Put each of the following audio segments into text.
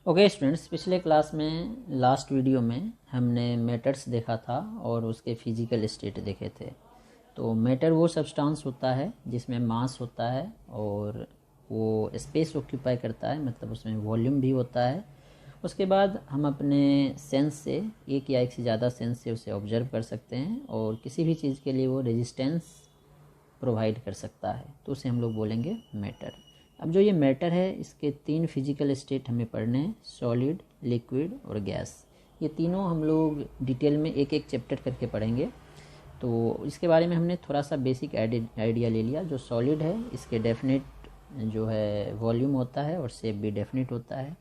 Okay students, पिछले class में last video में हमने मैटर्स देखा था और उसके फिजिकल स्टेट देखे थे। तो मैटर वो सब्सटेंस होता है जिसमें मास होता है और वो स्पेस ऑक्यूपाई करता है, मतलब उसमें वॉल्यूम भी होता है। उसके बाद हम अपने सेंस से, एक या एक से ज़्यादा सेंस से उसे ऑब्जर्व कर सकते हैं और किसी भी चीज़ के लिए वो रेजिस्टेंस प्रोवाइड कर सकता है, तो उसे हम लोग बोलेंगे मैटर। अब जो ये मैटर है, इसके तीन फिजिकल स्टेट हमें पढ़ने हैं, सॉलिड, लिक्विड और गैस। ये तीनों हम लोग डिटेल में एक एक चैप्टर करके पढ़ेंगे। तो इसके बारे में हमने थोड़ा सा बेसिक आइडिया ले लिया। जो सॉलिड है, इसके डेफिनेट जो है वॉल्यूम होता है और शेप भी डेफिनेट होता है।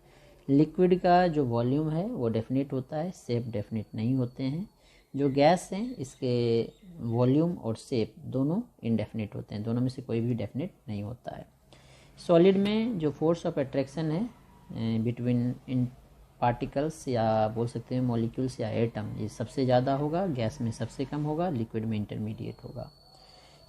लिक्विड का जो वॉल्यूम है वो डेफिनेट होता है, शेप डेफिनेट नहीं होते हैं। जो गैस हैं, इसके वॉल्यूम और शेप दोनों इनडेफिनेट होते हैं, दोनों में से कोई भी डेफिनेट नहीं होता है। सॉलिड में जो फोर्स ऑफ अट्रैक्शन है बिटवीन इन पार्टिकल्स या बोल सकते हैं मॉलिक्यूल्स या एटम, ये सबसे ज़्यादा होगा, गैस में सबसे कम होगा, लिक्विड में इंटरमीडिएट होगा।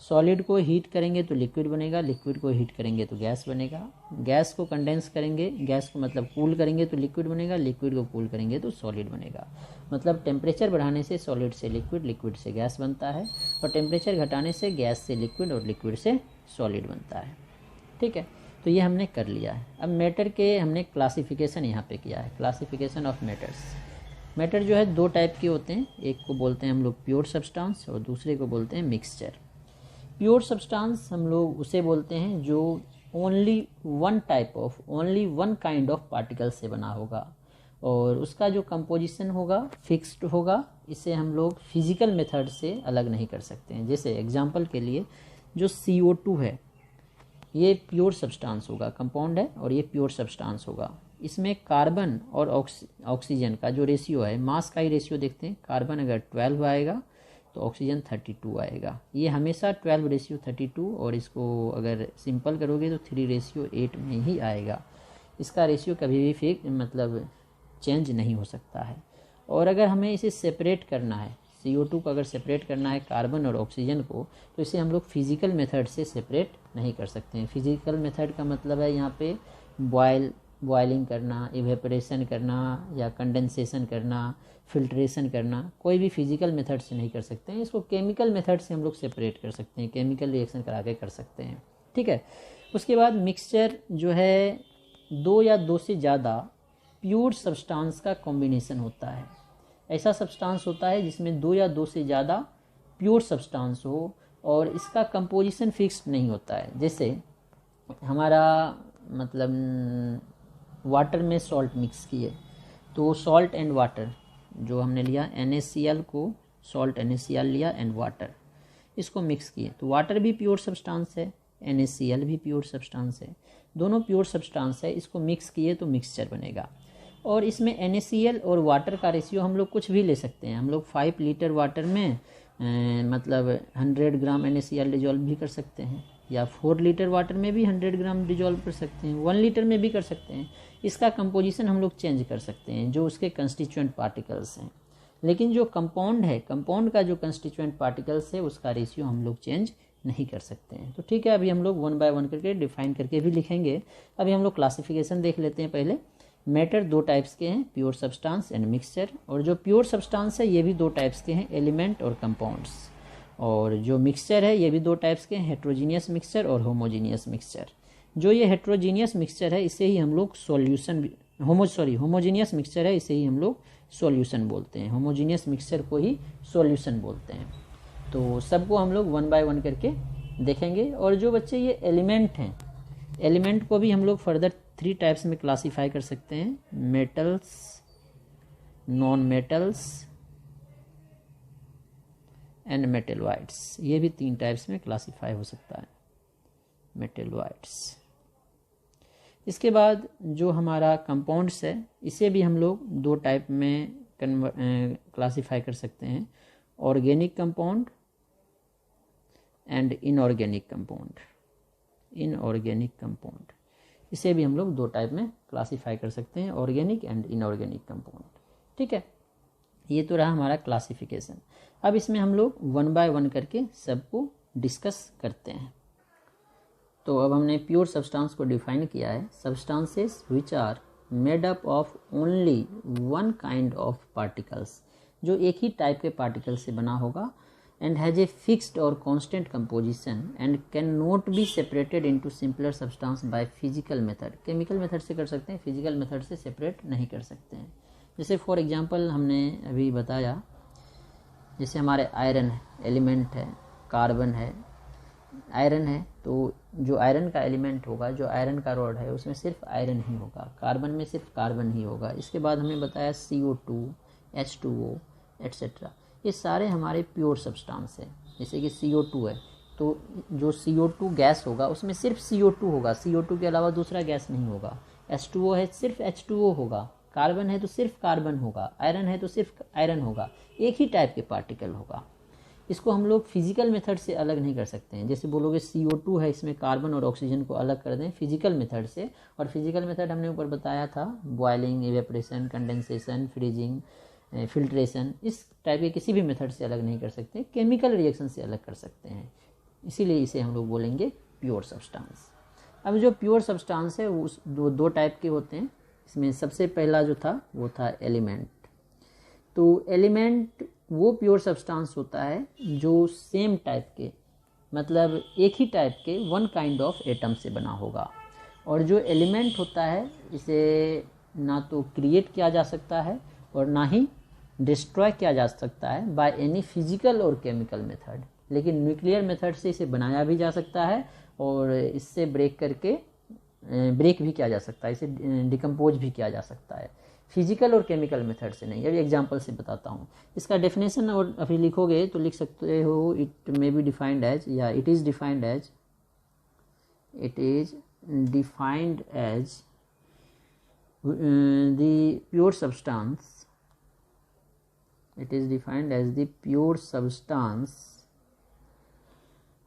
सॉलिड को हीट करेंगे तो लिक्विड बनेगा, लिक्विड को हीट करेंगे तो गैस बनेगा। गैस को कंडेंस करेंगे, गैस को मतलब कूल करेंगे तो लिक्विड बनेगा, लिक्विड को कूल करेंगे तो सॉलिड बनेगा। मतलब टेम्परेचर बढ़ाने से सॉलिड से लिक्विड, लिक्विड से गैस बनता है, और टेम्परेचर घटाने से गैस से लिक्विड और लिक्विड से सॉलिड बनता है। ठीक है, तो ये हमने कर लिया है। अब मैटर के हमने क्लासिफिकेशन यहाँ पे किया है, क्लासिफिकेशन ऑफ मैटर्स। मैटर जो है दो टाइप के होते हैं, एक को बोलते हैं हम लोग प्योर सब्सटेंस और दूसरे को बोलते हैं मिक्सचर। प्योर सब्सटेंस हम लोग उसे बोलते हैं जो only one type of, only one kind of particle से बना होगा और उसका जो कंपोजिशन होगा फिक्स्ड होगा। इसे हम लोग फिजिकल मेथड से अलग नहीं कर सकते हैं। जैसे एग्जांपल के लिए जो CO2 है, ये प्योर सब्सटेंस होगा, कंपाउंड है और ये प्योर सब्सटेंस होगा। इसमें कार्बन और ऑक्सीजन का जो रेशियो है, मास का ही रेशियो देखते हैं। कार्बन अगर 12 आएगा तो ऑक्सीजन 32 आएगा। ये हमेशा 12:32, और इसको अगर सिंपल करोगे तो 3:8 में ही आएगा। इसका रेशियो कभी भी फिक्स मतलब चेंज नहीं हो सकता है। और अगर हमें इसे सेपरेट करना है, CO2 को अगर सेपरेट करना है कार्बन और ऑक्सीजन को, तो इसे हम लोग फिजिकल मेथड से सेपरेट नहीं कर सकते हैं। फिजिकल मेथड का मतलब है यहाँ पे बॉयलिंग करना, इवेपोरेशन करना या कंडेंसेशन करना, फिल्ट्रेशन करना, कोई भी फिजिकल मेथड से नहीं कर सकते हैं। इसको केमिकल मेथड से हम लोग सेपरेट कर सकते हैं, केमिकल रिएक्शन करा के कर सकते हैं। ठीक है, उसके बाद मिक्सचर जो है दो या दो से ज़्यादा प्योर सब्सटेंस का कॉम्बिनेशन होता है। ऐसा सब्सटेंस होता है जिसमें दो या दो से ज़्यादा प्योर सब्सटेंस हो और इसका कंपोजिशन फिक्स्ड नहीं होता है। जैसे हमारा मतलब वाटर में सॉल्ट मिक्स किए, तो सॉल्ट एंड वाटर जो हमने लिया, NaCl को सॉल्ट NaCl लिया एंड वाटर, इसको मिक्स किए तो वाटर भी प्योर सब्सटेंस है, NaCl भी प्योर सब्सटेंस है, दोनों प्योर सब्सटेंस है। इसको मिक्स किए तो मिक्सचर बनेगा। और इसमें NaCl और वाटर का रेशियो हम लोग कुछ भी ले सकते हैं। हम लोग 5 लीटर वाटर में मतलब 100 ग्राम NaCl डिजॉल्व भी कर सकते हैं, या 4 लीटर वाटर में भी 100 ग्राम डिजॉल्व कर सकते हैं, 1 लीटर में भी कर सकते हैं। इसका कंपोजिशन हम लोग चेंज कर सकते हैं, जो उसके कंस्टिट्यूएंट पार्टिकल्स हैं। लेकिन जो कंपाउंड है, कंपाउंड का जो कंस्टिट्यूएंट पार्टिकल्स है, उसका रेशियो हम लोग चेंज नहीं कर सकते हैं। तो ठीक है, अभी हम लोग 1 बाय 1 करके डिफाइन करके भी लिखेंगे। अभी हम लोग क्लासिफिकेशन देख लेते हैं। पहले मैटर दो टाइप्स के हैं, प्योर सब्सटेंस एंड मिक्सचर। और जो प्योर सब्सटेंस है ये भी दो टाइप्स के हैं, एलिमेंट और कंपाउंड्स। और जो मिक्सचर है ये भी दो टाइप्स के हैं, हेट्रोजीनियस मिक्सचर और होमोजीनियस मिक्सचर। जो ये हेट्रोजीनियस मिक्सचर है इसे ही हम लोग सॉल्यूशन, होमोजीनियस मिक्सचर है इसे ही हम लोग सॉल्यूशन बोलते हैं। होमोजीनियस मिक्सचर को ही सॉल्यूशन बोलते हैं। तो सबको हम लोग 1 बाय 1 करके देखेंगे। और जो बच्चे ये एलिमेंट हैं, एलिमेंट को भी हम लोग फर्दर 3 टाइप्स में क्लासीफाई कर सकते हैं, metals, non metals and metalloids. ये भी 3 टाइप्स में क्लासीफाई हो सकता है, मेटलॉइड्स। इसके बाद जो हमारा कंपाउंड्स है, इसे भी हम लोग 2 टाइप में क्लासीफाई कर सकते हैं, organic compound and inorganic compound. Inorganic compound, इसे भी हम लोग 2 टाइप में क्लासीफाई कर सकते हैं, ऑर्गेनिक एंड इनऑर्गेनिक कंपाउंड। ठीक है, ये तो रहा हमारा क्लासिफिकेशन। अब इसमें हम लोग 1 बाय 1 करके सबको डिस्कस करते हैं। तो अब हमने प्योर सब्सटेंस को डिफाइन किया है, substances which are made up of only one kind of particles, जो एक ही टाइप के पार्टिकल से बना होगा, एंड हैज ए फिक्स्ड और constant composition and can not be separated into simpler substance by physical method. Chemical method से कर सकते हैं, फिजिकल मेथड से सेपरेट नहीं कर सकते हैं। जैसे फॉर एग्जांपल हमने अभी बताया, जैसे हमारे आयरन एलिमेंट है, कार्बन है, आयरन है, तो जो आयरन का एलिमेंट होगा, जो आयरन का रॉड है, उसमें सिर्फ आयरन ही होगा, कार्बन में सिर्फ कार्बन ही होगा। इसके बाद हमने बताया CO2, H2O एट्सेट्रा, ये सारे हमारे प्योर सब्सटेंस है। जैसे कि CO2 है, तो जो CO2 गैस होगा उसमें सिर्फ CO2 होगा, CO2 के अलावा दूसरा गैस नहीं होगा। H2O है, सिर्फ H2O होगा। कार्बन है तो सिर्फ कार्बन होगा, आयरन है तो सिर्फ आयरन होगा, एक ही टाइप के पार्टिकल होगा। इसको हम लोग फिजिकल मेथड से अलग नहीं कर सकते हैं। जैसे बोलोगे CO2 है, इसमें कार्बन और ऑक्सीजन को अलग कर दें फिजिकल मेथड से, और फिजिकल मेथड हमने ऊपर बताया था, boiling, evaporation, condensation, freezing, filtration, इस टाइप के किसी भी मेथड से अलग नहीं कर सकते, केमिकल रिएक्शन से अलग कर सकते हैं। इसीलिए इसे हम लोग बोलेंगे प्योर सब्सटेंस। अब जो प्योर सब्सटेंस है वो दो टाइप के होते हैं। इसमें सबसे पहला जो था वो था एलिमेंट। तो एलिमेंट वो प्योर सब्सटेंस होता है जो सेम टाइप के, मतलब एक ही टाइप के वन काइंड ऑफ एटम से बना होगा। और जो एलिमेंट होता है इसे ना तो क्रिएट किया जा सकता है और ना ही डिस्ट्रॉय किया जा सकता है बाय एनी फिजिकल और केमिकल मेथड, लेकिन न्यूक्लियर मेथड से इसे बनाया भी जा सकता है और इससे ब्रेक भी किया जा सकता है, इसे डिकम्पोज भी किया जा सकता है, फिजिकल और केमिकल मेथड से नहीं। अभी एग्जांपल से बताता हूँ इसका डेफिनेशन, और अभी लिखोगे तो लिख सकते हो, it may be defined as, या it is defined as the pure substance, it is defined as the pure substance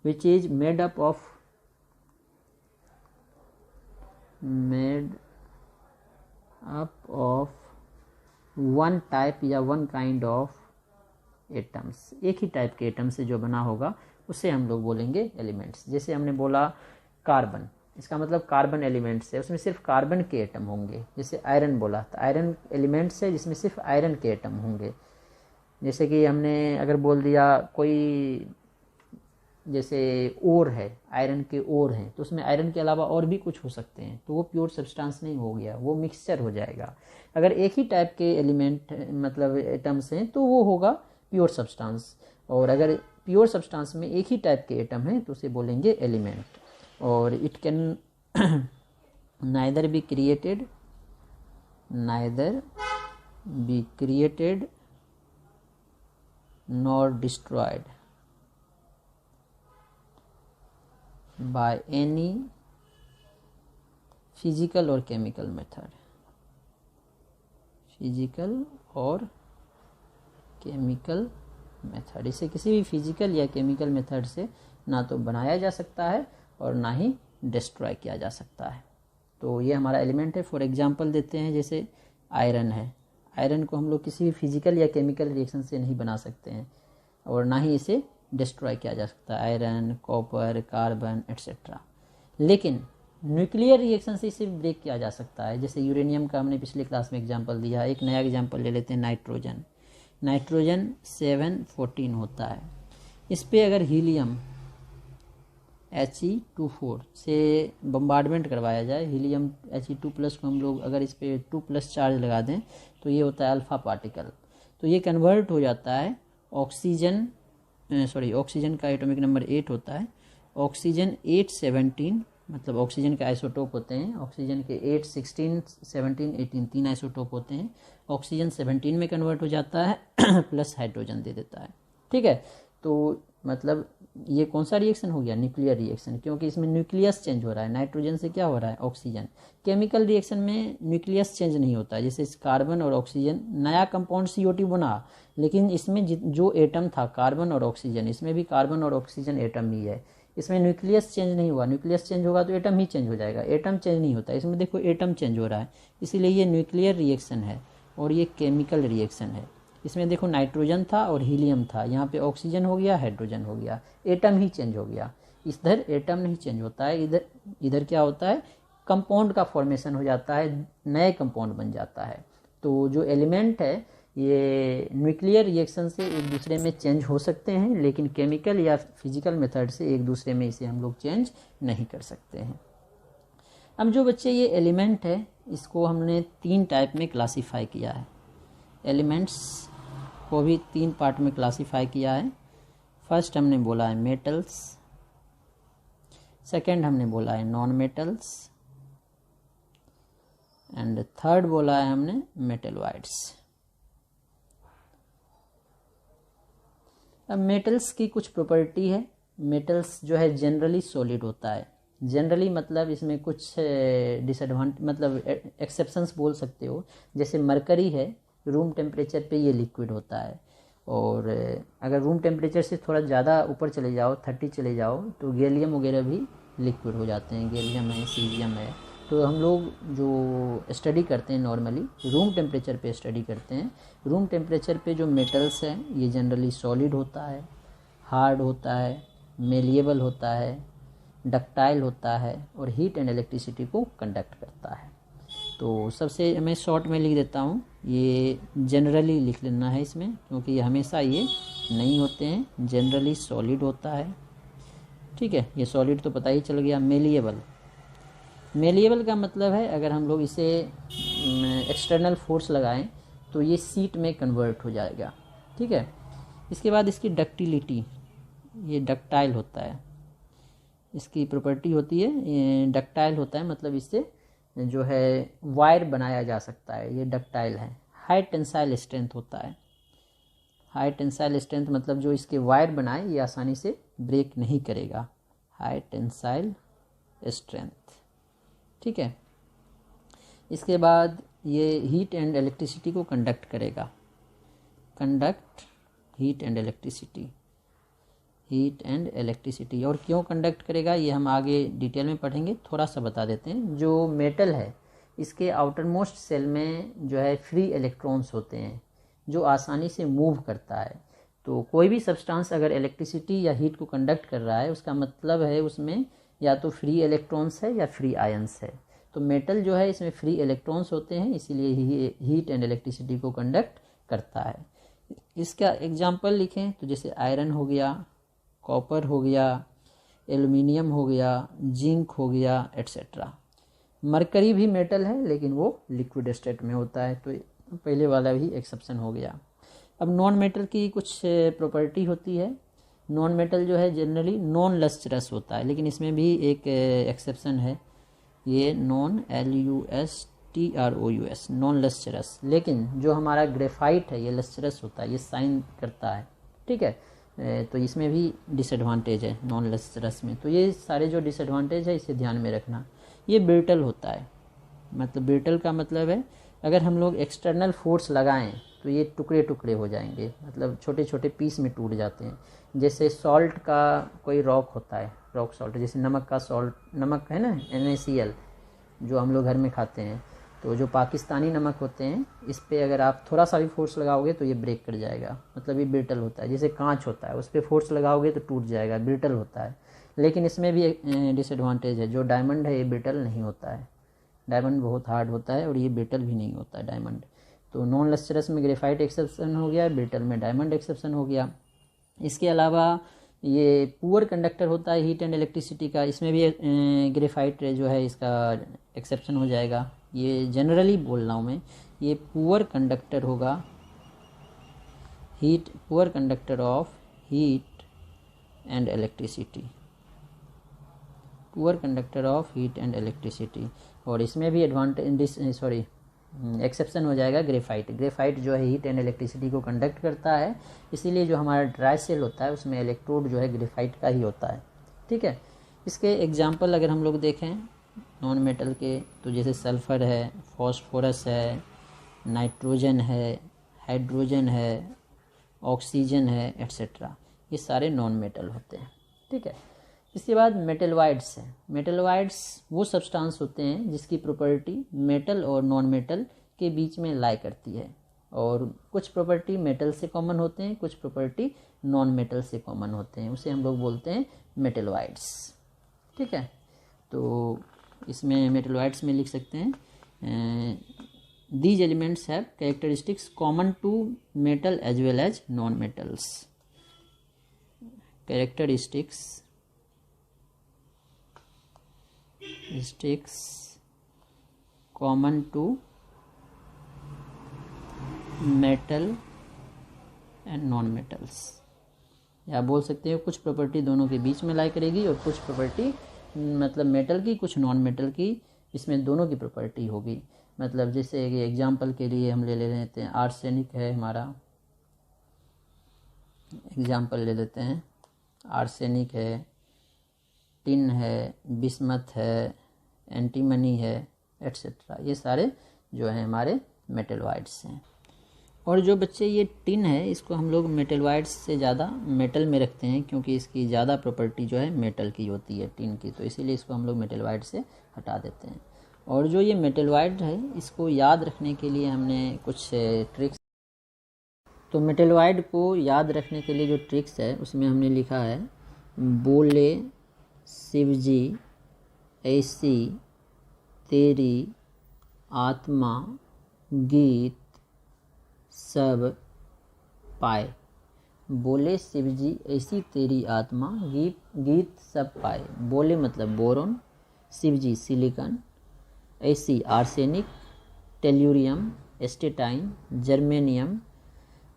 which is made up of one type या one kind of atoms, एक ही टाइप के atom से जो बना होगा उसे हम लोग बोलेंगे एलिमेंट्स। जैसे हमने बोला कार्बन, इसका मतलब कार्बन एलिमेंट्स है, उसमें सिर्फ कार्बन के एटम होंगे। जैसे आयरन बोला तो आयरन एलिमेंट्स है जिसमें सिर्फ आयरन के एटम होंगे। जैसे कि हमने अगर बोल दिया कोई, जैसे ओर है, आयरन के ओर हैं, तो उसमें आयरन के अलावा और भी कुछ हो सकते हैं, तो वो प्योर सब्सटेंस नहीं हो गया, वो मिक्सचर हो जाएगा। अगर एक ही टाइप के एलिमेंट मतलब एटम्स हैं तो वो होगा प्योर सब्सटेंस, और अगर प्योर सब्सटेंस में एक ही टाइप के एटम हैं तो उसे बोलेंगे एलिमेंट। और it can neither be created nor destroyed by any physical or chemical method, इसे किसी भी फिजिकल या केमिकल मेथड से ना तो बनाया जा सकता है और ना ही डिस्ट्रॉय किया जा सकता है। तो ये हमारा एलिमेंट है। फॉर एग्जांपल देते हैं, जैसे आयरन है, आयरन को हम लोग किसी भी फिजिकल या केमिकल रिएक्शन से नहीं बना सकते हैं और ना ही इसे डिस्ट्रॉय किया जा सकता है, आयरन, कॉपर, कार्बन एट्सेट्रा। लेकिन न्यूक्लियर रिएक्शन से इसे ब्रेक किया जा सकता है। जैसे यूरेनियम का हमने पिछले क्लास में एग्जांपल दिया, एक नया एग्जांपल ले लेते हैं, नाइट्रोजन 714 होता है। इस पे अगर हीलियम He24 से बम्बार्डमेंट करवाया जाए, हीलियम He2+ को हम लोग अगर इस पे 2+ चार्ज लगा दें तो ये होता है अल्फ़ा पार्टिकल। तो ये कन्वर्ट हो जाता है ऑक्सीजन का एटॉमिक नंबर 8 होता है, ऑक्सीजन 817, मतलब ऑक्सीजन के आइसोटोप होते हैं, ऑक्सीजन के 8, 16, 17, 18 तीन आइसोटोप होते हैं, ऑक्सीजन 17 में कन्वर्ट हो जाता है प्लस हाइड्रोजन दे देता है। ठीक है, तो मतलब ये कौन सा रिएक्शन हो गया? न्यूक्लियर रिएक्शन, क्योंकि इसमें न्यूक्लियस चेंज हो रहा है, नाइट्रोजन से क्या हो रहा है? ऑक्सीजन। केमिकल रिएक्शन में न्यूक्लियस चेंज नहीं होता है, जैसे कार्बन और ऑक्सीजन, नया कंपाउंड CO2 बना, लेकिन इसमें जो एटम था कार्बन और ऑक्सीजन, इसमें भी कार्बन और ऑक्सीजन एटम ही है, इसमें न्यूक्लियस चेंज नहीं हुआ। न्यूक्लियस चेंज होगा तो एटम ही चेंज हो जाएगा, एटम चेंज नहीं होता, इसमें देखो एटम चेंज हो रहा है, इसीलिए ये न्यूक्लियर रिएक्शन है और ये केमिकल रिएक्शन है। इसमें देखो नाइट्रोजन था और हीलियम था, यहाँ पे ऑक्सीजन हो गया, हाइड्रोजन हो गया, एटम ही चेंज हो गया। इधर एटम नहीं चेंज होता है, इधर क्या होता है? कंपाउंड का फॉर्मेशन हो जाता है, नए कंपाउंड बन जाता है। तो जो एलिमेंट है ये न्यूक्लियर रिएक्शन से एक दूसरे में चेंज हो सकते हैं, लेकिन केमिकल या फिजिकल मेथड से एक दूसरे में इसे हम लोग चेंज नहीं कर सकते हैं। अब जो बच्चे ये एलिमेंट है इसको हमने 3 टाइप में क्लासीफाई किया है। एलिमेंट्स को भी 3 पार्ट में क्लासीफाई किया है। फर्स्ट हमने बोला है मेटल्स, सेकंड हमने बोला है नॉन मेटल्स, एंड थर्ड बोला है हमने मेटलॉइड्स। अब मेटल्स की कुछ प्रॉपर्टी है। मेटल्स जो है जनरली सॉलिड होता है। जनरली मतलब इसमें कुछ डिसएडवांटेज मतलब एक्सेप्शंस बोल सकते हो। जैसे मरकरी है, रूम टेम्परेचर पे ये लिक्विड होता है, और अगर रूम टेम्परेचर से थोड़ा ज़्यादा ऊपर चले जाओ 30 चले जाओ तो गैलियम वगैरह भी लिक्विड हो जाते हैं। गैलियम है, सीजियम है। तो हम लोग जो स्टडी करते हैं नॉर्मली रूम टेम्परेचर पे स्टडी करते हैं। रूम टेम्परेचर पे जो मेटल्स हैं ये जनरली सॉलिड होता है, हार्ड होता है, मेलिएबल होता है, डक्टाइल होता है और हीट एंड इलेक्ट्रिसिटी को कंडक्ट करता है। तो सबसे मैं शॉर्ट में लिख देता हूँ, ये जनरली लिख लेना है इसमें, क्योंकि ये हमेशा ये नहीं होते हैं। जनरली सॉलिड होता है, ठीक है। ये सॉलिड तो पता ही चल गया। मेलिएबल, मेलिएबल का मतलब है अगर हम लोग इसे एक्सटर्नल फोर्स लगाएं तो ये शीट में कन्वर्ट हो जाएगा, ठीक है। इसके बाद इसकी डक्टिलिटी, ये डक्टाइल होता है। इसकी प्रॉपर्टी होती है ये डक्टाइल होता है, मतलब इससे जो है वायर बनाया जा सकता है, ये डक्टाइल है। हाई टेंसाइल स्ट्रेंथ होता है। हाई टेंसाइल स्ट्रेंथ मतलब जो इसके वायर बनाए ये आसानी से ब्रेक नहीं करेगा। हाई टेंसाइल स्ट्रेंथ, ठीक है। इसके बाद ये हीट एंड इलेक्ट्रिसिटी को कंडक्ट करेगा। Conduct heat and electricity, heat and electricity. और क्यों कंडक्ट करेगा ये हम आगे डिटेल में पढ़ेंगे। थोड़ा सा बता देते हैं। जो मेटल है इसके आउटर मोस्ट सेल में जो है फ्री इलेक्ट्रॉन्स होते हैं जो आसानी से मूव करता है। तो कोई भी सब्सटेंस अगर इलेक्ट्रिसिटी या हीट को कंडक्ट कर रहा है उसका मतलब है उसमें या तो फ्री इलेक्ट्रॉन्स है या फ्री आयंस है। तो मेटल जो है इसमें फ्री इलेक्ट्रॉन्स होते हैं, इसीलिए हीट एंड इलेक्ट्रिसिटी को कंडक्ट करता है। इसका एग्जांपल लिखें तो जैसे आयरन हो गया, कॉपर हो गया, एल्युमिनियम हो गया, जिंक हो गया, एट्सेट्रा। मरकरी भी मेटल है लेकिन वो लिक्विड स्टेट में होता है, तो पहले वाला भी एक्सेप्शन हो गया। अब नॉन मेटल की कुछ प्रॉपर्टी होती है। नॉन मेटल जो है जनरली नॉन लस्ट्रस होता है, लेकिन इसमें भी एक एक्सेप्शन है, ये नॉन LUSTROUS, नॉन लस्ट्रस। लेकिन जो हमारा ग्रेफाइट है ये लस्ट्रस होता है, ये साइन करता है, ठीक है। तो इसमें भी डिसएडवांटेज है नॉन लस्ट्रस में। तो ये सारे जो डिसएडवांटेज है इसे ध्यान में रखना। ये ब्रिटल होता है, मतलब ब्रिटल का मतलब है अगर हम लोग एक्सटर्नल फोर्स लगाएं तो ये टुकड़े टुकड़े हो जाएंगे, मतलब छोटे छोटे पीस में टूट जाते हैं। जैसे सॉल्ट का कोई रॉक होता है, रॉक सॉल्ट, जैसे नमक का सॉल्ट, नमक है ना NaCl जो हम लोग घर में खाते हैं। तो जो पाकिस्तानी नमक होते हैं इस पर अगर आप थोड़ा सा भी फोर्स लगाओगे तो ये ब्रेक कर जाएगा, मतलब ये ब्रिटल होता है। जैसे कांच होता है उस पर फोर्स लगाओगे तो टूट जाएगा, ब्रिटल होता है। लेकिन इसमें भी एक डिसएडवांटेज है, जो डायमंड है ये ब्रिटल नहीं होता है। डायमंड बहुत हार्ड होता है और ये ब्रिटल भी नहीं होता है डायमंड। तो नॉन लस्ट्रस में ग्रेफाइट एक्सेप्शन हो गया, ब्रिटल में डायमंड एक्सेप्शन हो गया। इसके अलावा ये पुअर कंडक्टर होता है हीट एंड इलेक्ट्रिसिटी का, इसमें भी ग्रेफाइट जो है इसका एक्सेप्शन हो जाएगा। ये जनरली बोल रहा हूँ मैं, ये पुअर कंडक्टर होगा, heat, poor conductor of heat and electricity, poor conductor of heat and electricity. और इसमें भी एक्सेप्शन हो जाएगा ग्रेफाइट। ग्रेफाइट जो है हीट एंड इलेक्ट्रिसिटी को कंडक्ट करता है, इसीलिए जो हमारा ड्राई सेल होता है उसमें इलेक्ट्रोड जो है ग्रेफाइट का ही होता है, ठीक है। इसके एग्जांपल अगर हम लोग देखें नॉन मेटल के तो जैसे सल्फ़र है, फॉस्फोरस है, नाइट्रोजन है, हाइड्रोजन है, ऑक्सीजन है, एट्सेट्रा। ये सारे नॉन मेटल होते हैं, ठीक है। इसके बाद मेटलॉइड्स हैं। मेटलॉइड्स वो सब्सटेंस होते हैं जिसकी प्रॉपर्टी मेटल और नॉन मेटल के बीच में लाई करती है, और कुछ प्रॉपर्टी मेटल से कॉमन होते हैं, कुछ प्रॉपर्टी नॉन मेटल से कॉमन होते हैं, उसे हम लोग बोलते हैं मेटलॉइड्स, ठीक है। तो इसमें मेटलॉइड्स में लिख सकते हैं these elements have characteristics common to metal as well as non metals. Characteristics common to metal and non metals, या बोल सकते हैं कुछ प्रॉपर्टी दोनों के बीच में लाई करेगी और कुछ प्रॉपर्टी मतलब मेटल की कुछ नॉन मेटल की, इसमें दोनों की प्रॉपर्टी होगी। मतलब जैसे एग्जांपल के लिए हम ले लेते हैं आर्सेनिक है हमारा, एग्जांपल ले लेते हैं आर्सेनिक है, टिन है, बिस्मथ है, एंटीमनी है, एट्सेट्रा, ये सारे जो है हमारे मेटलॉइड्स हैं। और जो बच्चे ये टिन है इसको हम लोग मेटलॉइड्स से ज़्यादा मेटल में रखते हैं क्योंकि इसकी ज़्यादा प्रॉपर्टी जो है मेटल की होती है टिन की, तो इसीलिए इसको हम लोग मेटलॉइड से हटा देते हैं। और जो ये मेटलॉइड है इसको याद रखने के लिए हमने कुछ ट्रिक्स, तो मेटलॉइड को याद रखने के लिए जो ट्रिक्स है उसमें हमने लिखा है बोले शिवजी ऐसी तेरी आत्मा गीत सब पाए। बोले शिवजी ऐसी तेरी आत्मा गीत सब पाए। बोले मतलब बोरोन, शिवजी सिलिकॉन, ऐसी arsenic, tellurium, astatine, germanium,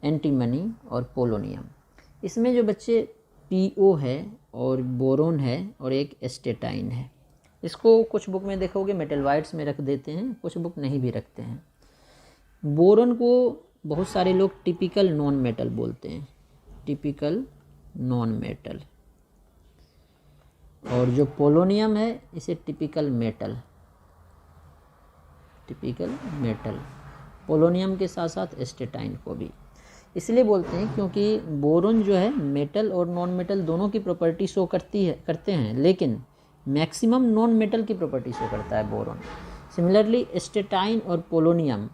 antimony और पोलोनियम। इसमें जो बच्चे पीओ है और बोरोन है और एक एस्टेटाइन है, इसको कुछ बुक में देखोगे मेटलॉइड्स में रख देते हैं, कुछ बुक नहीं भी रखते हैं। बोरोन को बहुत सारे लोग टिपिकल नॉन मेटल बोलते हैं, टिपिकल नॉन मेटल, और जो पोलोनियम है इसे typical metal, typical metal, polonium के साथ साथ एस्टेटाइन को भी इसलिए बोलते हैं क्योंकि बोरोन जो है मेटल और नॉन मेटल दोनों की प्रॉपर्टी शो करते हैं, लेकिन मैक्सिमम नॉन मेटल की प्रॉपर्टी शो करता है बोरोन। सिमिलरली एस्टेटाइन और पोलोनियम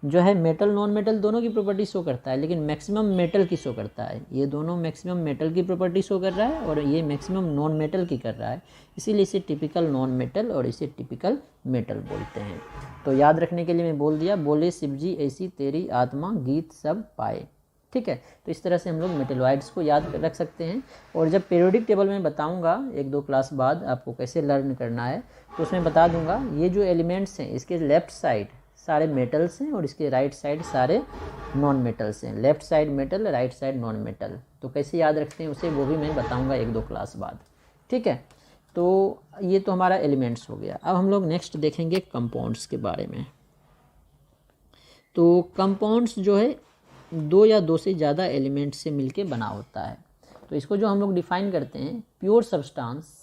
जो है मेटल नॉन मेटल दोनों की प्रॉपर्टी शो करता है, लेकिन मैक्सिमम मेटल की शो करता है। ये दोनों मैक्सिमम मेटल की प्रॉपर्टी शो कर रहा है और ये मैक्सिमम नॉन मेटल की कर रहा है, इसीलिए इसे टिपिकल नॉन मेटल और इसे टिपिकल मेटल बोलते हैं। तो याद रखने के लिए मैं बोल दिया बोले शिवजी ऐसी तेरी आत्मा गीत सब पाए। ठीक है, तो इस तरह से हम लोग मेटलॉइड्स को याद रख सकते हैं। और जब पीरियोडिक टेबल में बताऊंगा 1-2 क्लास बाद आपको कैसे लर्न करना है, तो उसमें बता दूंगा ये जो एलिमेंट्स हैं इसके लेफ्ट साइड सारे मेटल्स हैं और इसके राइट साइड सारे नॉन मेटल्स हैं। Left side metal, right side non metal, तो कैसे याद रखते हैं उसे वो भी मैं बताऊंगा 1-2 क्लास बाद। ठीक है, तो ये तो हमारा एलिमेंट्स हो गया। अब हम लोग नेक्स्ट देखेंगे कंपाउंड्स के बारे में। तो कंपाउंड्स जो है 2 या 2 से ज़्यादा एलिमेंट्स से मिलके बना होता है। तो इसको जो हम लोग डिफाइन करते हैं pure substance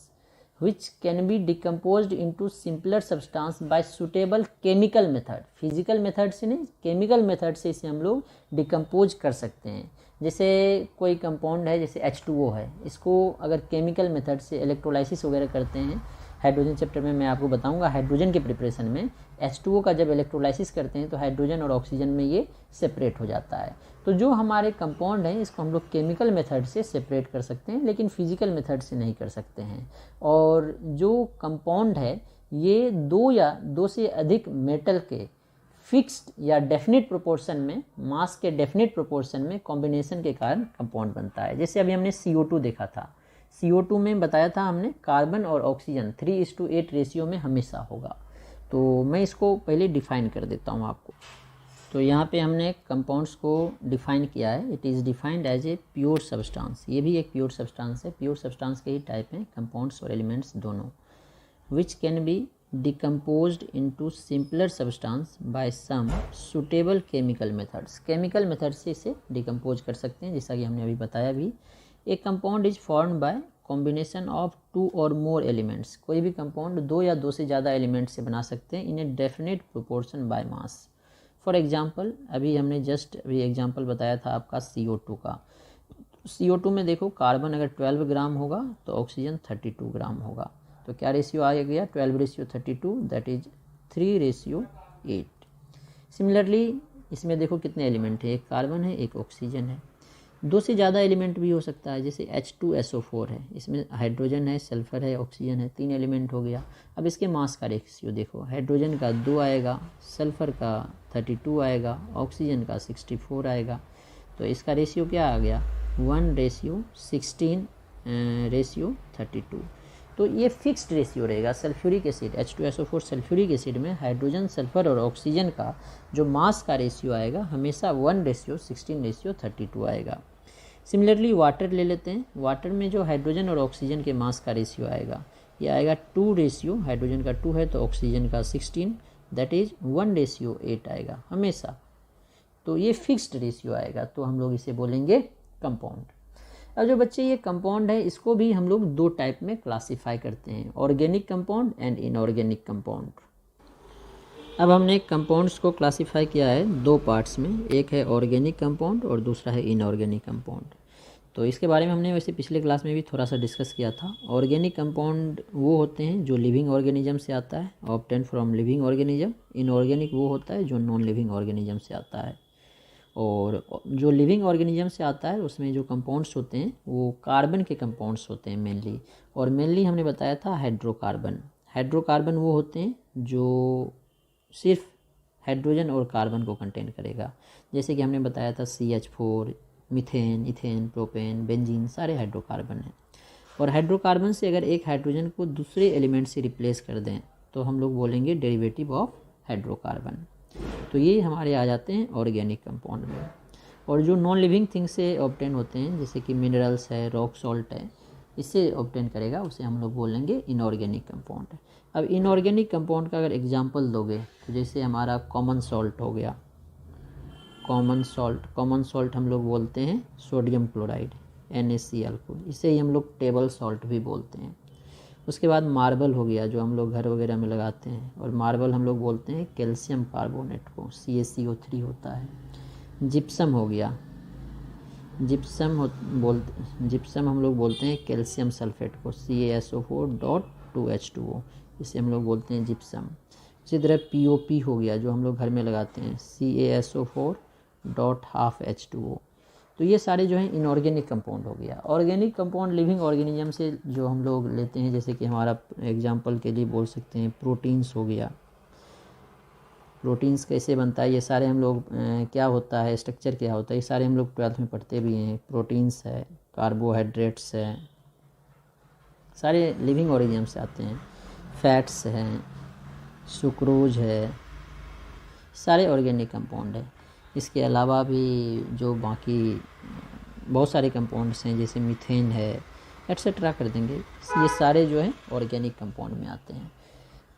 which can be decomposed into simpler substance by suitable chemical method। Physical method से नहीं, केमिकल मेथड से इसे हम लोग डिकम्पोज कर सकते हैं। जैसे कोई कंपाउंड है जैसे H2O है, इसको अगर केमिकल मेथड से इलेक्ट्रोलाइसिस वगैरह करते हैं, हाइड्रोजन चैप्टर में मैं आपको बताऊंगा हाइड्रोजन के प्रिपरेशन में H2O का जब इलेक्ट्रोलाइसिस करते हैं तो हाइड्रोजन और ऑक्सीजन में ये सेपरेट हो जाता है। तो जो हमारे कंपाउंड हैं इसको हम लोग केमिकल मेथड से सेपरेट कर सकते हैं, लेकिन फिजिकल मेथड से नहीं कर सकते हैं। और जो कंपाउंड है ये 2 या 2 से अधिक मेटल के फिक्स्ड या डेफिनेट प्रोपोर्शन में, मास के डेफिनेट प्रोपोर्शन में कॉम्बिनेशन के कारण कंपाउंड बनता है। जैसे अभी हमने CO2 देखा था, CO2 में बताया था हमने कार्बन और ऑक्सीजन 3:8 रेशियो में हमेशा होगा। तो मैं इसको पहले डिफाइन कर देता हूँ आपको। तो यहाँ पे हमने कंपाउंड्स को डिफाइन किया है, it is defined as a pure substance. ये भी एक प्योर सब्सटेंस है, प्योर सब्सटेंस के ही टाइप हैं कंपाउंड्स और एलिमेंट्स दोनों। Which can be decomposed into simpler substance by some suitable chemical methods. Chemical method से इसे डिकम्पोज कर सकते हैं, जैसा कि हमने अभी बताया भी। ए compound is formed by combination of 2 और मोर एलिमेंट्स। कोई भी कंपाउंड 2 या 2 से ज़्यादा एलिमेंट्स से बना सकते हैं in a definite proportion by mass. For example अभी हमने जस्ट अभी एग्जाम्पल बताया था आपका CO2 का। CO2 में देखो कार्बन अगर 12 ग्राम होगा तो ऑक्सीजन 32 ग्राम होगा। तो क्या रेशियो आ गया 12:32, दैट इज 3:8। सिमिलरली इसमें देखो कितने एलिमेंट है, एक कार्बन है एक ऑक्सीजन है। दो से ज़्यादा एलिमेंट भी हो सकता है, जैसे H2SO4 है, इसमें हाइड्रोजन है, सल्फ़र है, ऑक्सीजन है, 3 एलिमेंट हो गया। अब इसके मास का रेशियो देखो, हाइड्रोजन का 2 आएगा, सल्फ़र का 32 आएगा, ऑक्सीजन का 64 आएगा। तो इसका रेशियो क्या आ गया, 1:16 रेशियो 32। तो ये फिक्स्ड रेशियो रहेगा। Sulphuric acid H2SO4 sulphuric acid में हाइड्रोजन, सल्फ़र और ऑक्सीजन का जो मास का रेशियो आएगा हमेशा 1:16:32 आएगा। सिमिलरली वाटर ले लेते हैं। वाटर में जो हाइड्रोजन और ऑक्सीजन के मास का रेशियो आएगा ये आएगा 2 हाइड्रोजन का 2 है तो ऑक्सीजन का 16, दैट इज़ 1:8 आएगा हमेशा। तो ये फिक्स्ड रेशियो आएगा, तो हम लोग इसे बोलेंगे कंपाउंड। अब जो बच्चे ये कंपाउंड है इसको भी हम लोग 2 टाइप में क्लासीफाई करते हैं, organic compound and inorganic compound. अब हमने कंपाउंड्स को क्लासीफाई किया है 2 पार्ट्स में, एक है ऑर्गेनिक कंपाउंड और दूसरा है इनऑर्गेनिक कंपाउंड। तो इसके बारे में हमने वैसे पिछले क्लास में भी थोड़ा सा डिस्कस किया था। ऑर्गेनिक कंपाउंड वो होते हैं जो लिविंग ऑर्गेनिज्म से आता है, obtain from living organism. Inorganic वो होता है जो नॉन लिविंग ऑर्गेनिज्म से आता है। और जो लिविंग ऑर्गेनिज्म से आता है उसमें जो कंपाउंड्स होते हैं वो कार्बन के कंपाउंड्स होते हैं मेनली, और मेनली हमने बताया था हाइड्रोकार्बन। हाइड्रोकार्बन वो होते हैं जो सिर्फ हाइड्रोजन और कार्बन को कंटेन करेगा, जैसे कि हमने बताया था CH4, methane, ethane, propane, benzene, सारे हाइड्रोकार्बन हैं। और हाइड्रोकार्बन से अगर एक हाइड्रोजन को दूसरे एलिमेंट से रिप्लेस कर दें तो हम लोग बोलेंगे डेरिवेटिव ऑफ हाइड्रोकार्बन। तो ये हमारे आ जाते हैं ऑर्गेनिक कंपाउंड में। और जो नॉन लिविंग थिंग से ऑब्टेन होते हैं जैसे कि मिनरल्स है, रॉक सॉल्ट है, इससे ऑब्टेन करेगा उसे हम लोग बोलेंगे इनऑर्गेनिक कंपाउंड। अब इनऑर्गेनिक कंपाउंड का अगर एग्जांपल दोगे तो जैसे हमारा कॉमन सॉल्ट हो गया, कॉमन सॉल्ट हम लोग बोलते हैं सोडियम क्लोराइड NaCl को, इसे ही हम लोग टेबल सॉल्ट भी बोलते हैं। उसके बाद मार्बल हो गया जो हम लोग घर वगैरह में लगाते हैं, और मार्बल हम लोग बोलते हैं कैल्शियम कार्बोनेट को, CaCO3 होता है। जिप्सम हो गया, जिप्सम हम लोग बोलते हैं कैल्शियम सल्फेट को, CaSO4.2H2O, इसे हम लोग बोलते हैं जिप्सम। इसी तरह POP हो गया जो हम लोग घर में लगाते हैं, CaSO4.12H2O। तो ये सारे जो हैं इनऑर्गेनिक कंपाउंड हो गया। ऑर्गेनिक कंपाउंड लिविंग ऑर्गेनिज्म से जो हम लोग लेते हैं, जैसे कि हमारा एग्जांपल के लिए बोल सकते हैं प्रोटीन्स हो गया। प्रोटीन्स कैसे बनता है ये सारे हम लोग क्या होता है, स्ट्रक्चर क्या होता है, ये सारे हम लोग 12th में पढ़ते भी हैं। प्रोटीन्स है, कार्बोहाइड्रेट्स है, सारे लिविंग ऑर्गेनिज्म से आते हैं। फैट्स हैं, सुक्रोज है, सारे ऑर्गेनिक कंपाउंड है। इसके अलावा भी जो बाकी बहुत सारे कंपाउंड्स हैं जैसे मीथेन है, एट्सेट्रा कर देंगे, ये सारे जो हैं ऑर्गेनिक कंपाउंड में आते हैं।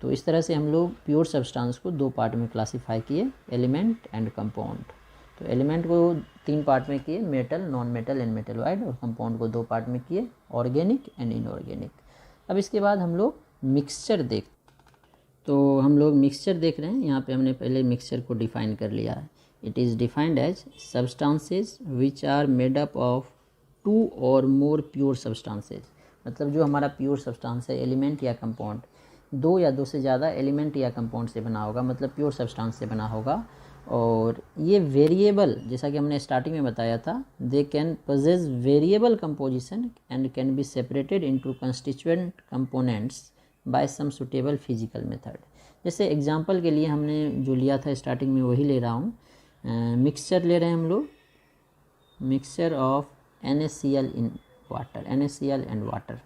तो इस तरह से हम लोग प्योर सब्सटेंस को 2 पार्ट में क्लासीफाई किए, एलिमेंट एंड कंपाउंड। तो एलिमेंट को 3 पार्ट में किए, metal, non metal and metalloid, और कंपाउंड को 2 पार्ट में किए, ऑर्गेनिक एंड इनऑर्गेनिक। अब इसके बाद हम लोग मिक्सचर तो हम लोग मिक्सचर देख रहे हैं। यहाँ पे हमने पहले मिक्सचर को डिफाइन कर लिया है। It is defined as substances which are made up of 2 और मोर प्योर सब्सटेंसेस। मतलब जो हमारा प्योर सब्सटेंस है, एलिमेंट या कंपाउंड, 2 या 2 से ज़्यादा एलिमेंट या कंपाउंड से बना होगा, मतलब प्योर सब्सटेंस से बना होगा। और ये वेरिएबल, जैसा कि हमने स्टार्टिंग में बताया था, they can possess variable composition and can be separated into constituent components by some suitable physical method. जैसे एग्जांपल के लिए हमने जो लिया था स्टार्टिंग में वही ले रहा हूँ। मिक्सचर ले रहे हैं हम लोग, mixture of NaCl in water, NaCl and water.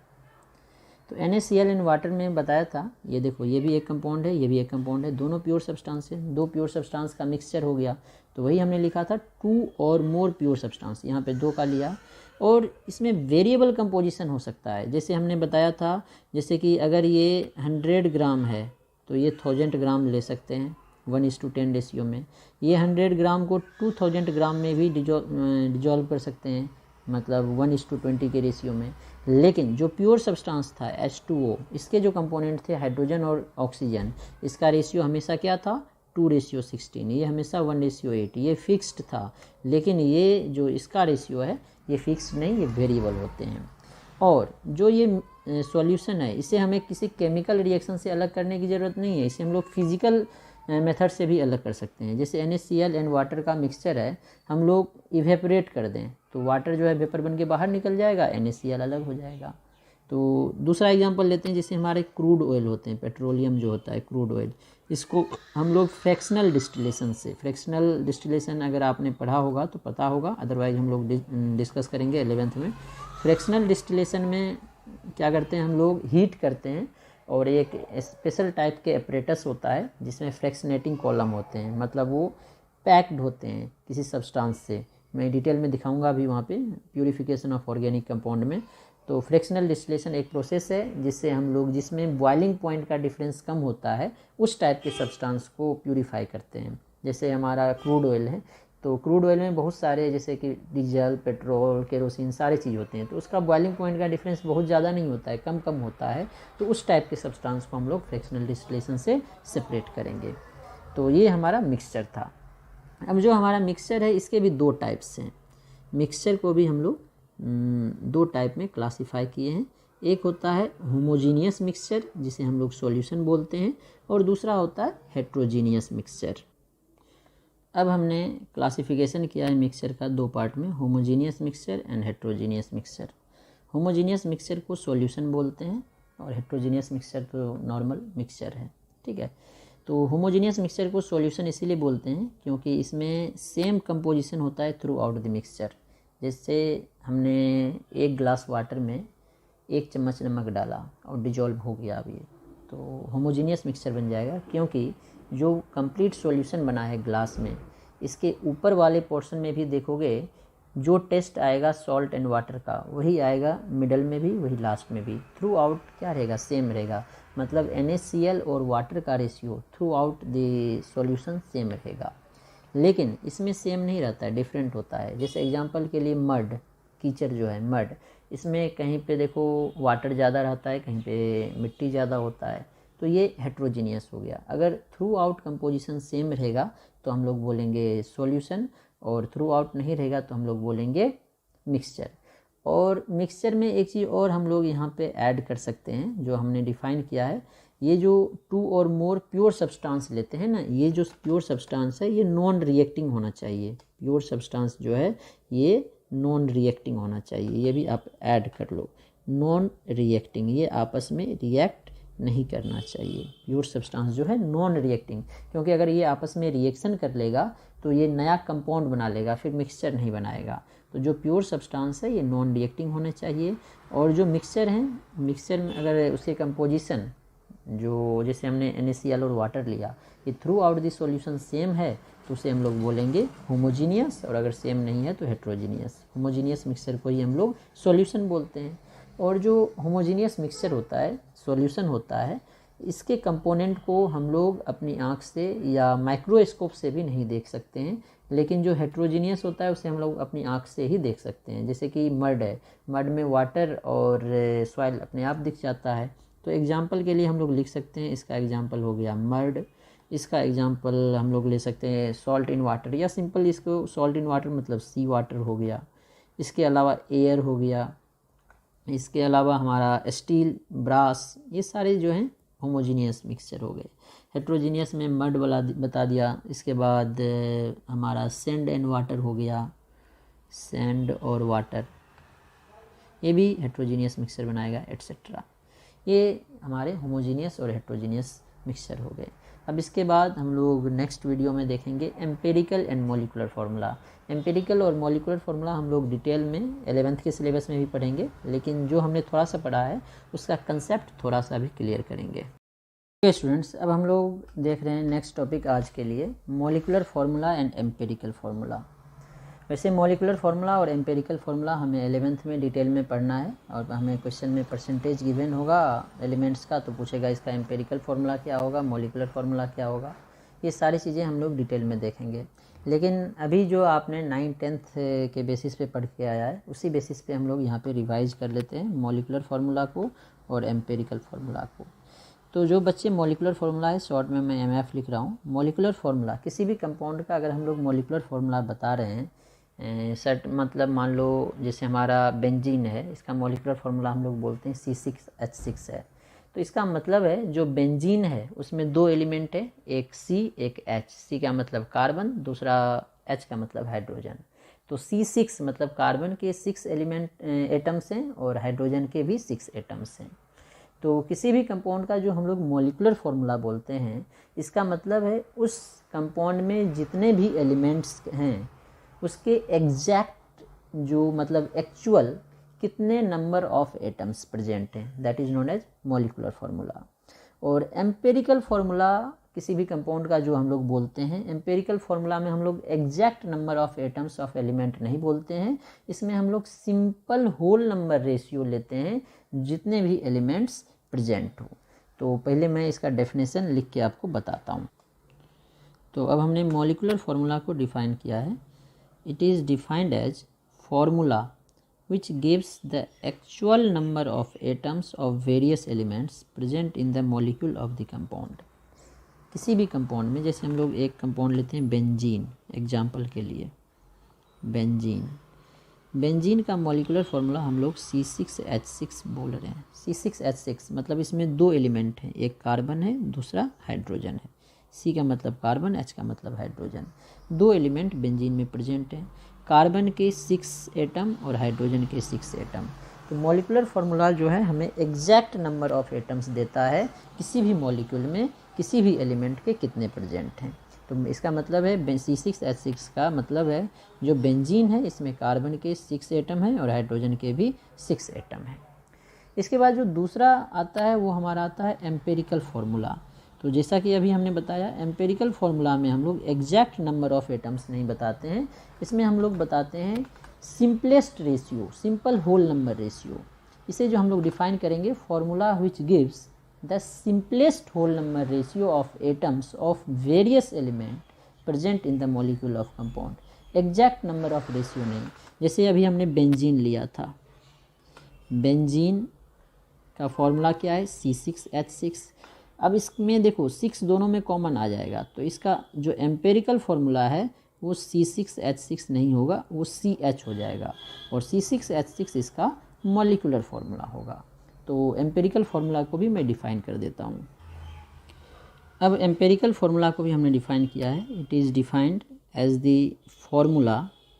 तो NaCl इन वाटर में बताया था, ये देखो ये भी एक कंपाउंड है, ये भी एक कंपाउंड है, दोनों प्योर सब्सटेंस है, 2 प्योर सब्सटेंस का मिक्सचर हो गया। तो वही हमने लिखा था 2 और मोर प्योर सब्सटेंस, यहाँ पे 2 का लिया। और इसमें वेरिएबल कंपोजिशन हो सकता है, जैसे हमने बताया था, जैसे कि अगर ये 100 ग्राम है तो ये 1000 ग्राम ले सकते हैं 1:10 रेशियो में। ये 100 ग्राम को 2000 ग्राम में भी डिजॉल्व कर सकते हैं, मतलब 1:20 के रेशियो में। लेकिन जो प्योर सब्सटेंस था H2O, इसके जो कंपोनेंट थे हाइड्रोजन और ऑक्सीजन, इसका रेशियो हमेशा क्या था, 2:16। ये हमेशा 1:8, ये फिक्स्ड था। लेकिन ये जो इसका रेशियो है ये फिक्स्ड नहीं, ये वेरिएबल होते हैं। और जो ये सॉल्यूशन है इसे हमें किसी केमिकल रिएक्शन से अलग करने की ज़रूरत नहीं है, इसे हम लोग फिजिकल मेथड से भी अलग कर सकते हैं। जैसे NaCl एंड वाटर का मिक्सचर है, हम लोग इवेपोरेट कर दें तो वाटर जो है वेपर बन के बाहर निकल जाएगा, NaCl अलग हो जाएगा। तो दूसरा एग्जांपल लेते हैं, जैसे हमारे क्रूड ऑयल होते हैं, पेट्रोलियम जो होता है क्रूड ऑयल, इसको हम लोग फ्रैक्शनल डिस्टिलेशन से, फ्रैक्शनल डिस्टिलेशन अगर आपने पढ़ा होगा तो पता होगा, अदरवाइज हम लोग डिस्कस करेंगे 11th में। फ्रैक्शनल डिस्टिलेशन में क्या करते हैं, हम लोग हीट करते हैं और एक स्पेशल टाइप के एपरेटस होता है जिसमें फ्रैक्शनेटिंग कॉलम होते हैं, मतलब वो पैक्ड होते हैं किसी सब्सटेंस से। मैं डिटेल में दिखाऊंगा अभी वहाँ पे प्यूरिफिकेशन ऑफ ऑर्गेनिक कंपाउंड में। तो फ्रैक्शनल डिस्टिलेशन एक प्रोसेस है जिससे हम लोग, जिसमें बॉइलिंग पॉइंट का डिफरेंस कम होता है, उस टाइप के सब्सटेंस को प्यूरिफाई करते हैं। जैसे हमारा क्रूड ऑयल है, तो क्रूड ऑयल में बहुत सारे जैसे कि डीजल, पेट्रोल, केरोसिन सारे चीज़ होते हैं, तो उसका बॉइलिंग पॉइंट का डिफरेंस बहुत ज़्यादा नहीं होता है, कम कम होता है। तो उस टाइप के सब्सटेंस को हम लोग फ्रैक्शनल डिस्टिलेशन से सेपरेट करेंगे। तो ये हमारा मिक्सचर था। अब जो हमारा मिक्सचर है इसके भी दो टाइप्स हैं। मिक्सचर को भी हम लोग दो टाइप में क्लासीफाई किए हैं। एक होता है होमोजीनियस मिक्सचर जिसे हम लोग सॉल्यूशन बोलते हैं, और दूसरा होता है हेट्रोजीनियस मिक्सचर। अब हमने क्लासिफिकेशन किया है मिक्सचर का दो पार्ट में, homogeneous mixture and heterogeneous mixture. Homogeneous mixture को सॉल्यूशन बोलते हैं और हेट्रोजीनियस मिक्सचर तो नॉर्मल मिक्सचर है, ठीक है। तो होमोजीनियस मिक्सचर को सॉल्यूशन इसीलिए बोलते हैं क्योंकि इसमें सेम कंपोजिशन होता है थ्रू आउट द मिक्सचर। जैसे हमने एक ग्लास वाटर में 1 चम्मच नमक डाला और डिजॉल्व हो गया अब ये, तो होमोजीनियस मिक्सचर बन जाएगा, क्योंकि जो कंप्लीट सॉल्यूशन बना है ग्लास में, इसके ऊपर वाले पोर्शन में भी देखोगे जो टेस्ट आएगा सॉल्ट एंड वाटर का वही आएगा, मिडल में भी वही, लास्ट में भी। थ्रू आउट क्या रहेगा, सेम रहेगा। मतलब NaCl और वाटर का ratio through out the solution same रहेगा। लेकिन इसमें सेम नहीं रहता है, डिफरेंट होता है। जैसे एग्जांपल के लिए मड, कीचड़ जो है मड, इसमें कहीं पे देखो वाटर ज़्यादा रहता है, कहीं पे मिट्टी ज़्यादा होता है, तो ये हेट्रोजीनियस हो गया। अगर थ्रू आउट कंपोजिशन सेम रहेगा तो हम लोग बोलेंगे सॉल्यूशन, और थ्रू आउट नहीं रहेगा तो हम लोग बोलेंगे मिक्सचर। और मिक्सचर में एक चीज़ और हम लोग यहाँ पे ऐड कर सकते हैं जो हमने डिफ़ाइन किया है, ये जो 2 और मोर प्योर सब्सटेंस लेते हैं ना, ये जो प्योर सब्सटेंस है ये नॉन रिएक्टिंग होना चाहिए। प्योर सब्सटेंस जो है ये नॉन रिएक्टिंग होना चाहिए, ये भी आप ऐड कर लो। नॉन रिएक्टिंग, ये आपस में रिएक्ट नहीं करना चाहिए। प्योर सब्सटेंस जो है नॉन रिएक्टिंग, क्योंकि अगर ये आपस में रिएक्शन कर लेगा तो ये नया कंपाउंड बना लेगा, फिर मिक्सचर नहीं बनाएगा। तो जो प्योर सब्सटेंस है ये नॉन रिएक्टिंग होने चाहिए। और जो मिक्सचर हैं, मिक्सचर में अगर उसके कंपोजिशन जो, जैसे हमने NaCl और वाटर लिया, ये through out the solution same है तो उसे हम लोग बोलेंगे होमोजीनियस, और अगर सेम नहीं है तो हेट्रोजीनियस। होमोजीनियस मिक्सचर को ही हम लोग सॉल्यूशन बोलते हैं। और जो होमोजीनियस मिक्सचर होता है, सॉल्यूशन होता है, इसके कंपोनेंट को हम लोग अपनी आँख से या माइक्रोस्कोप से भी नहीं देख सकते हैं, लेकिन जो हेट्रोजीनियस होता है उसे हम लोग अपनी आँख से ही देख सकते हैं। जैसे कि मड है, मड में वाटर और सॉइल अपने आप दिख जाता है। तो एग्जाम्पल के लिए हम लोग लिख सकते हैं, इसका एग्जाम्पल हो गया मड, इसका एग्जाम्पल हम लोग ले सकते हैं सॉल्ट इन वाटर, या सिंपल इसको सॉल्ट इन वाटर मतलब सी वाटर हो गया। इसके अलावा एयर हो गया, इसके अलावा हमारा स्टील, ब्रास, ये सारे जो हैं होमोजीनियस मिक्सचर हो गए। हेट्रोजीनियस में मड वाला बता दिया। इसके बाद हमारा सैंड एंड वाटर हो गया, सैंड और वाटर, ये भी हेट्रोजीनियस मिक्सचर बनाएगा, एट्सेट्रा। ये हमारे होमोजीनियस और हेट्रोजीनियस मिक्सचर हो गए। अब इसके बाद हम लोग नेक्स्ट वीडियो में देखेंगे empirical and molecular formula. Empirical और मॉलिक्यूलर फार्मूला हम लोग डिटेल में 11th के सिलेबस में भी पढ़ेंगे, लेकिन जो हमने थोड़ा सा पढ़ा है उसका कंसेप्ट थोड़ा सा भी क्लियर करेंगे। ओके स्टूडेंट्स, अब हम लोग देख रहे हैं नेक्स्ट टॉपिक आज के लिए, molecular formula and empirical formula. वैसे मॉलिक्यूलर फार्मूला और एम्पिरिकल फार्मूला हमें 11th में डिटेल में पढ़ना है, और हमें क्वेश्चन में परसेंटेज गिवन होगा एलिमेंट्स का, तो पूछेगा इसका एम्पिरिकल फार्मूला क्या होगा, मॉलिक्यूलर फार्मूला क्या होगा, ये सारी चीज़ें हम लोग डिटेल में देखेंगे। लेकिन अभी जो आपने 9th-10th के बेसिस पे पढ़ के आया है, उसी बेसिस पे हम लोग यहाँ पे रिवाइज कर लेते हैं मॉलिक्यूलर फार्मूला को और एम्पिरिकल फार्मूला को। तो जो बच्चे मॉलिक्यूलर फार्मूला है, शॉर्ट में मैं MF लिख रहा हूँ। मॉलिक्यूलर फार्मूला किसी भी कंपाउंड का अगर हम लोग मॉलिक्यूलर फार्मूला बता रहे हैं, सेट मतलब मान लो जैसे हमारा बेंजीन है, इसका मॉलिक्यूलर फार्मूला हम लोग बोलते हैं C6H6 है। तो इसका मतलब है जो बेंजीन है उसमें 2 एलिमेंट है, एक C एक H। C का मतलब कार्बन, दूसरा H का मतलब हाइड्रोजन। तो C6 मतलब कार्बन के 6 एटम्स हैं और हाइड्रोजन के भी 6 एटम्स हैं। तो किसी भी कंपाउंड का जो हम लोग मॉलिक्यूलर फार्मूला बोलते हैं, इसका मतलब है उस कंपाउंड में जितने भी एलिमेंट्स हैं उसके एग्जैक्ट जो मतलब एक्चुअल कितने नंबर ऑफ एटम्स प्रेजेंट हैं, that is known as molecular formula. और एम्पेरिकल फार्मूला किसी भी कंपाउंड का जो हम लोग बोलते हैं, एम्पेरिकल फार्मूला में हम लोग exact number of atoms of element नहीं बोलते हैं, इसमें हम लोग सिंपल होल नंबर रेशियो लेते हैं जितने भी एलिमेंट्स प्रेजेंट हो। तो पहले मैं इसका डेफिनेशन लिख के आपको बताता हूँ। तो अब हमने मॉलिक्यूलर फार्मूला को डिफाइन किया है। It is defined as formula which gives the actual number of atoms of various elements present in the molecule of the compound। किसी भी कंपाउंड में, जैसे हम लोग एक कंपाउंड लेते हैं बेंजीन, एग्जाम्पल के लिए बेंजीन का मॉलिक्यूलर फार्मूला हम लोग C6H6 बोल रहे हैं। C6H6 मतलब इसमें 2 एलिमेंट हैं, एक कार्बन है दूसरा हाइड्रोजन है। C का मतलब कार्बन, H का मतलब हाइड्रोजन। 2 एलिमेंट बेंजीन में प्रेजेंट हैं, कार्बन के 6 एटम और हाइड्रोजन के 6 एटम। तो मॉलिक्यूलर फार्मूला जो है हमें एग्जैक्ट नंबर ऑफ एटम्स देता है किसी भी मॉलिक्यूल में किसी भी एलिमेंट के कितने प्रेजेंट हैं। तो इसका मतलब है C6H6 का मतलब है जो बेंजीन है इसमें कार्बन के 6 एटम हैं और हाइड्रोजन के भी 6 एटम हैं। इसके बाद जो दूसरा आता है वो हमारा आता है एम्पेरिकल फार्मूला। तो जैसा कि अभी हमने बताया, एम्पेरिकल फार्मूला में हम लोग एग्जैक्ट नंबर ऑफ एटम्स नहीं बताते हैं, इसमें हम लोग बताते हैं simplest ratio, simple whole number ratio. इसे जो हम लोग डिफाइन करेंगे, formula which gives the simplest whole number ratio of atoms of various element present in the molecule of compound. Exact number of ratio नहीं। जैसे अभी हमने बेंजीन लिया था, बेंजीन का फॉर्मूला क्या है C6H6। अब इसमें देखो 6 दोनों में कॉमन आ जाएगा, तो इसका जो एम्पेरिकल फार्मूला है वो C6H6 नहीं होगा, वो CH हो जाएगा और C6H6 इसका मॉलिक्यूलर फार्मूला होगा। तो एम्पेरिकल फार्मूला को भी मैं डिफ़ाइन कर देता हूँ। अब एम्पेरिकल फार्मूला को भी हमने डिफ़ाइन किया है। It is defined as the formula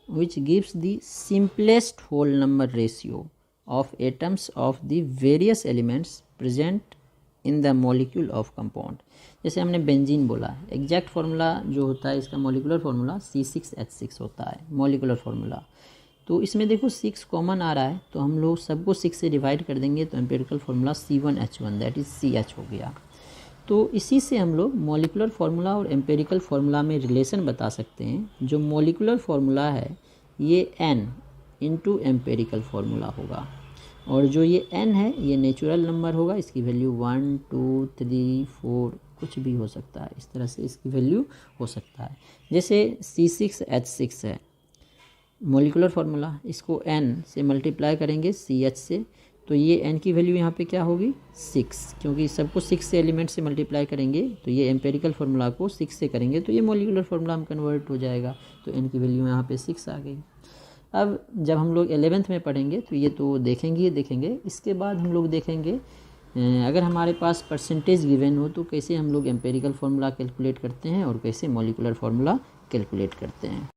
which gives the simplest whole number ratio of atoms of the various elements present in the molecule of compound. जैसे हमने बेंजीन बोला, एग्जैक्ट फार्मूला जो होता है इसका मॉलिक्यूलर फार्मूला C6H6 होता है molecular formula. तो इसमें देखो 6 कॉमन आ रहा है, तो हम लोग सबको 6 से डिवाइड कर देंगे तो empirical formula C1H1 that is CH हो गया। तो इसी से हम लोग मॉलिक्यूलर फार्मूला और एम्पेरिकल फार्मूला में रिलेशन बता सकते हैं। जो मॉलिक्यूलर फार्मूला है ये N इंटू एम्पेरिकल फार्मूला होगा और जो ये n है ये नेचुरल नंबर होगा, इसकी वैल्यू 1 2 3 4 कुछ भी हो सकता है, इस तरह से इसकी वैल्यू हो सकता है। जैसे C6H6 है मॉलिक्यूलर फार्मूला, इसको n से मल्टीप्लाई करेंगे CH से, तो ये n की वैल्यू यहाँ पे क्या होगी 6, क्योंकि सबको 6 से एलिमेंट से मल्टीप्लाई करेंगे तो ये एम्पेरिकल फार्मूला को 6 से करेंगे तो ये मॉलिक्यूलर फार्मूला में कन्वर्ट हो जाएगा, तो n की वैल्यू यहाँ पे 6 आ गई। अब जब हम लोग 11th में पढ़ेंगे तो ये तो देखेंगे। इसके बाद हम लोग देखेंगे अगर हमारे पास परसेंटेज गिवन हो तो कैसे हम लोग एम्पेरिकल फार्मूला कैलकुलेट करते हैं और कैसे मॉलिक्यूलर फार्मूला कैलकुलेट करते हैं।